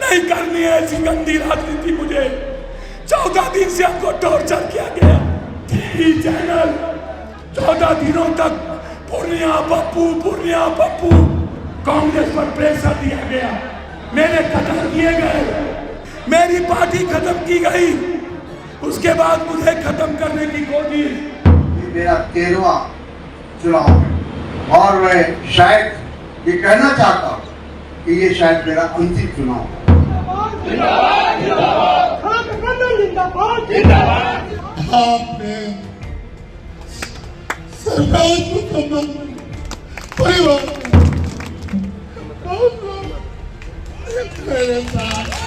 नहीं करनी है ऐसी गंदी राजनीति। मुझे 14 दिन से हमको टॉर्चर किया गया। टीवी चैनल 14 दिनों तक पूर्णिया पप्पू कांग्रेस पर प्रेशर दिया गया। मेरे कत्ल किए गए, मेरी पार्टी खत्म की गई। उसके बाद मुझे खत्म करने की कोशिश। मेरा 13वां चुनाव है और मैं शायद ये कहना चाहता हूँ कि ये शायद मेरा अंतिम चुनाव है। आपने सरकार को परिवार मेरे साथ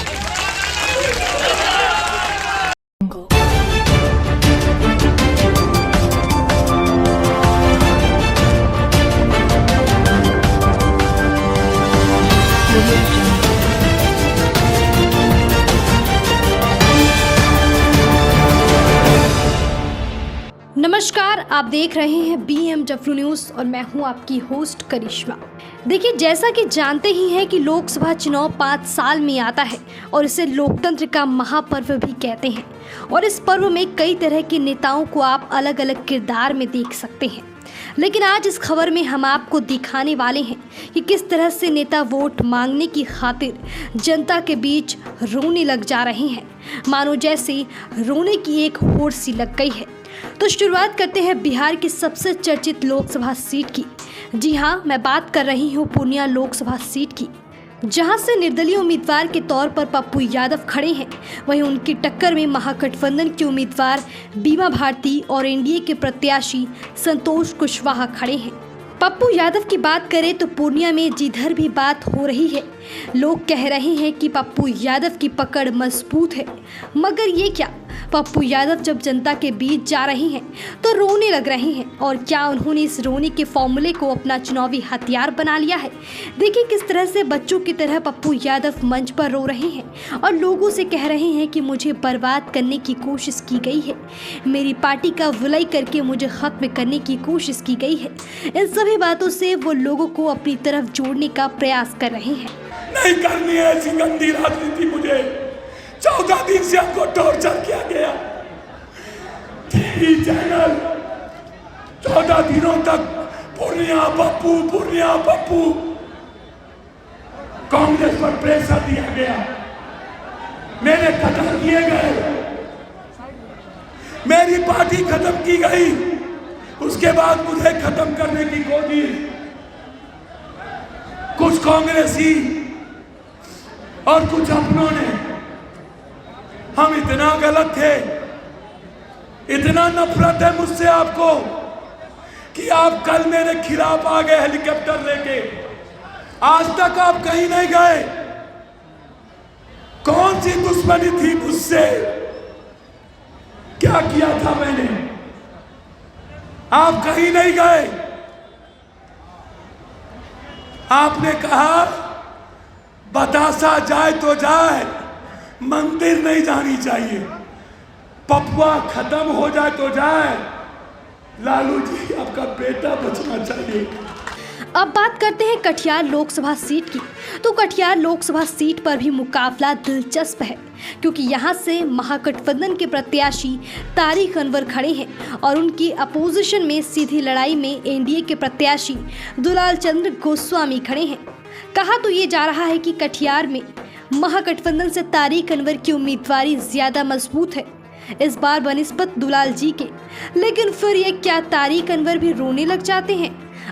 नमस्कार, आप देख रहे हैं BMW न्यूज़ और मैं हूं आपकी होस्ट करिश्मा। देखिए, जैसा कि जानते ही हैं कि लोकसभा चुनाव 5 साल में आता है और इसे लोकतंत्र का महापर्व भी कहते हैं। और इस पर्व में कई तरह के नेताओं को आप अलग अलग किरदार में देख सकते हैं। लेकिन आज इस खबर में हम आपको दिखाने वाले हैं कि किस तरह से नेता वोट मांगने की खातिर जनता के बीच रोने लग जा रहे हैं, मानो जैसे रोने की एक होड़ सी लग गई है। तो शुरुआत करते हैं बिहार की सबसे चर्चित लोकसभा सीट की। जी हाँ, मैं बात कर रही हूँ पूर्णिया लोकसभा सीट की, जहां से निर्दलीय उम्मीदवार के तौर पर पप्पू यादव खड़े हैं। वहीं उनकी टक्कर में महागठबंधन के उम्मीदवार बीमा भारती और एनडीए के प्रत्याशी संतोष कुशवाहा खड़े हैं। पप्पू यादव की बात करें तो पूर्णिया में जिधर भी बात हो रही है, लोग कह रहे हैं कि पप्पू यादव की पकड़ मजबूत है। मगर ये क्या, पप्पू यादव जब जनता के बीच जा रहे हैं तो रोने लग रहे हैं। और क्या उन्होंने इस रोने के फॉर्मूले को अपना चुनावी हथियार बना लिया है? देखिए किस तरह से बच्चों की तरह पप्पू यादव मंच पर रो रहे हैं और लोगों से कह रहे हैं कि मुझे बर्बाद करने की कोशिश की गई है, मेरी पार्टी का विलय करके मुझे खत्म करने की कोशिश की गई है। इन सभी बातों से वो लोगों को अपनी तरफ जोड़ने का प्रयास कर रहे हैं। नहीं करनी है ऐसी गंदी राजनीति। मुझे 14 दिन से हमको टॉर्चर किया गया। टीवी चैनल 14 दिनों तक पूर्णिया पप्पू कांग्रेस पर प्रेशर दिया गया। मेरे कत्ल किए गए, मेरी पार्टी खत्म की गई। उसके बाद मुझे खत्म करने की कोशिश कुछ कांग्रेसी और कुछ अपनों ने। हम इतना गलत थे, इतना नफरत है मुझसे आपको कि आप कल मेरे खिलाफ आ गए हेलीकॉप्टर लेके। आज तक आप कहीं नहीं गए। कौन सी दुश्मनी थी मुझसे? क्या किया था मैंने? आप कहीं नहीं गए। आपने कहा बतासा जाए तो जाए, मंदिर नहीं जानी चाहिए। पप्पा खत्म हो जाए तो जाए, लालू जी आपका बेटा बचना चाहिए। अब बात करते हैं कटिहार लोकसभा सीट की। तो कटिहार लोकसभा सीट पर भी मुकाबला दिलचस्प है, क्योंकि यहां से महागठबंधन के प्रत्याशी तारिक अनवर खड़े हैं और उनकी अपोजिशन में सीधी लड़ाई में एनडीए के प्रत्याशी दुलाल चंद्र गोस्वामी खड़े हैं। कहा तो ये जा रहा है कि कटिहार में महागठबंधन से तारिक अनवर की उम्मीदवारी ज्यादा मजबूत है इस बार बनिस्बत दुलाल जी के। लेकिन फिर ये क्या तारिक अनवर भी रोने लग जाते हैं?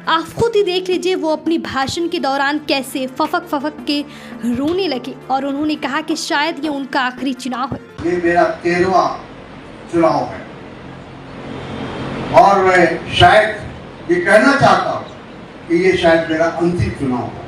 आप खुद ही देख लीजिए वो अपनी भाषण के दौरान कैसे फफक के रोने लगे और उन्होंने कहा कि शायद ये उनका आखिरी चुनाव है। ये मेरा 13वां चुनाव है और मैं शायद ये कहना चाहता हूँ कि ये शायद मेरा अंतिम चुनाव है।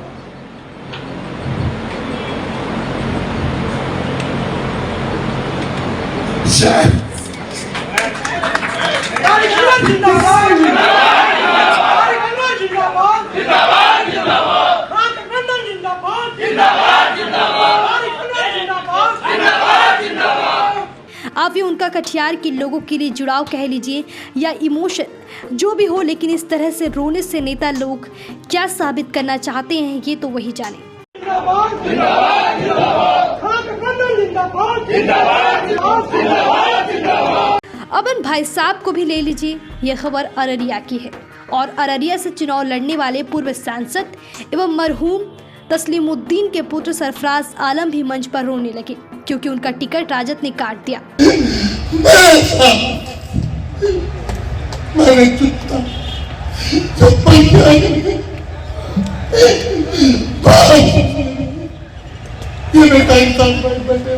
आप ये उनका कटिहार के लोगों के लिए जुड़ाव कह लीजिए या इमोशन, जो भी हो, लेकिन इस तरह से रोने से नेता लोग क्या साबित करना चाहते हैं ये तो वही जाने। भाई साहब को भी ले लीजिए। यह खबर अररिया की है और अररिया से चुनाव लड़ने वाले पूर्व सांसद एवं मरहूम तस्लीमुद्दीन के पुत्र सरफराज आलम भी मंच पर रोने लगे क्योंकि उनका टिकट राजद ने काट दिया। मैंने ये बेटा इंसान बैठे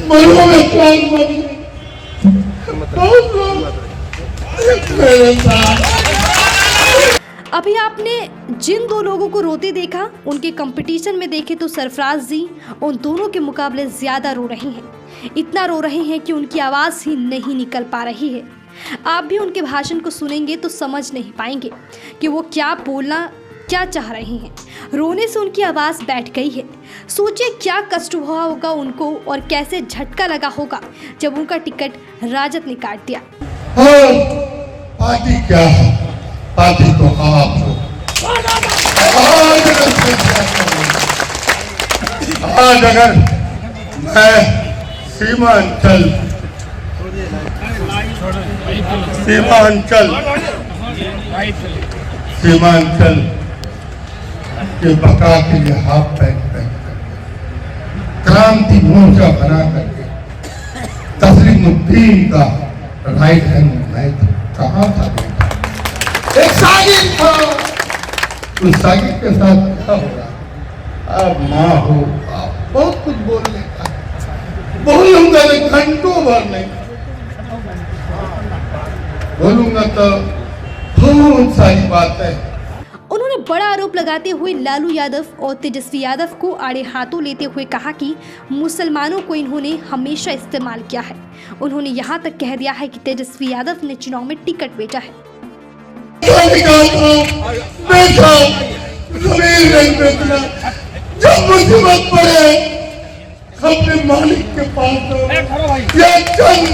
मरो में प्राण मेरे साथ। अभी आपने जिन दो लोगों को रोते देखा, उनके कंपटीशन में देखे तो सरफराज जी उन दोनों के मुकाबले ज्यादा रो रहे हैं। इतना रो रहे हैं कि उनकी आवाज़ ही नहीं निकल पा रही है। आप भी उनके भाषण को सुनेंगे तो समझ नहीं पाएंगे कि वो क्या चाह रहे हैं। रोने से उनकी आवाज़ बैठ गई है। सोचिए क्या कष्ट हुआ होगा उनको और कैसे झटका लगा होगा जब उनका टिकट राजद ने काट दिया। पार्टी क्या है? पार्टी तो आप हो। आज अगर मैं सीमांचल के बका के लिए हाथ पैक करके क्रांति मोर्चा बना करके तस्लीमुद्दीन का राइट हैंड मैं कहाँ था बेटा? एक साजिद था। उस साजिद के साथ क्या हो रहा? अब माँ हो, आप बहुत कुछ बोलने का बोलूंगा मैं घंटों भर नहीं बोलूंगा तो बहुत सारी बात है। उन्होंने बड़ा आरोप लगाते हुए लालू यादव और तेजस्वी यादव को आड़े हाथों लेते हुए कहा कि मुसलमानों को इन्होंने हमेशा इस्तेमाल किया है। उन्होंने यहाँ तक कह दिया है कि तेजस्वी यादव ने चुनाव में टिकट बेचा है। जब मुसीबत पड़े अपने मालिक के पास या चंद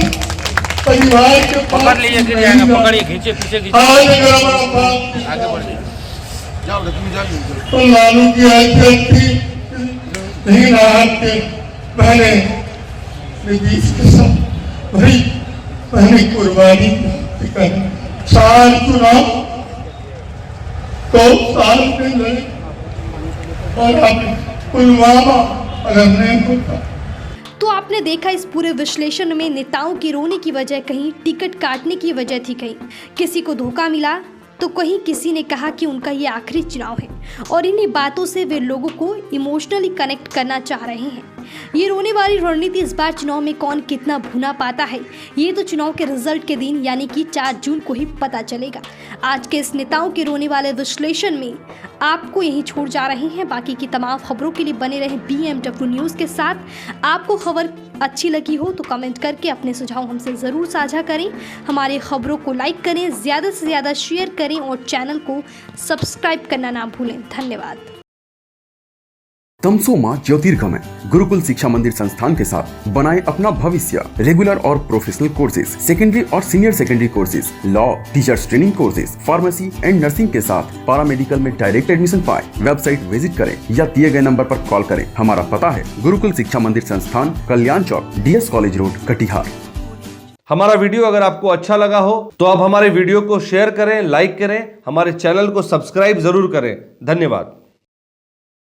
परिवार के पास पकड़िए, खींचे पीछे तो लालू की हैसियत थी नहीं राहत के मैंने नीतीश के साथ मैंने कुर्बानी कर 4 चुनाव 2 साल में लड़े और अब पुलवामा अगर नहीं होता। तो आपने देखा इस पूरे विश्लेषण में नेताओं की रोने की वजह कहीं टिकट काटने की वजह थी, कहीं किसी को धोखा मिला तो कहीं किसी ने कहा कि उनका ये आखिरी चुनाव है और इन्हीं बातों से वे लोगों को इमोशनली कनेक्ट करना चाह रहे हैं। ये रोने वाली रणनीति इस बार चुनाव में कौन कितना भुना पाता है ये तो चुनाव के रिजल्ट के दिन यानी कि 4 जून को ही पता चलेगा। आज के इस नेताओं के रोने वाले विश्लेषण में आपको यहीं छोड़ जा रहे हैं। बाकी की तमाम खबरों के लिए बने रहे BMW न्यूज़ के साथ। आपको खबर अच्छी लगी हो तो कमेंट करके अपने सुझाव हमसे ज़रूर साझा करें। हमारी खबरों को लाइक करें, ज़्यादा से ज़्यादा शेयर करें और चैनल को सब्सक्राइब करना ना भूलें। धन्यवाद। तमसोमा ज्योतिर्गमय गुरुकुल शिक्षा मंदिर संस्थान के साथ बनाए अपना भविष्य। रेगुलर और प्रोफेशनल कोर्सेज, सेकेंडरी और senior secondary courses, law, teachers training courses, pharmacy and nursing के साथ पैरामेडिकल में डायरेक्ट एडमिशन पाए। वेबसाइट विजिट करें या दिए गए नंबर पर कॉल करें। हमारा पता है गुरुकुल शिक्षा मंदिर संस्थान, कल्याण चौक, DS कॉलेज रोड, कटिहार। हमारा वीडियो अगर आपको अच्छा लगा हो तो आप हमारे वीडियो को शेयर करें, लाइक करें, हमारे चैनल को सब्सक्राइब जरूर करें। धन्यवाद।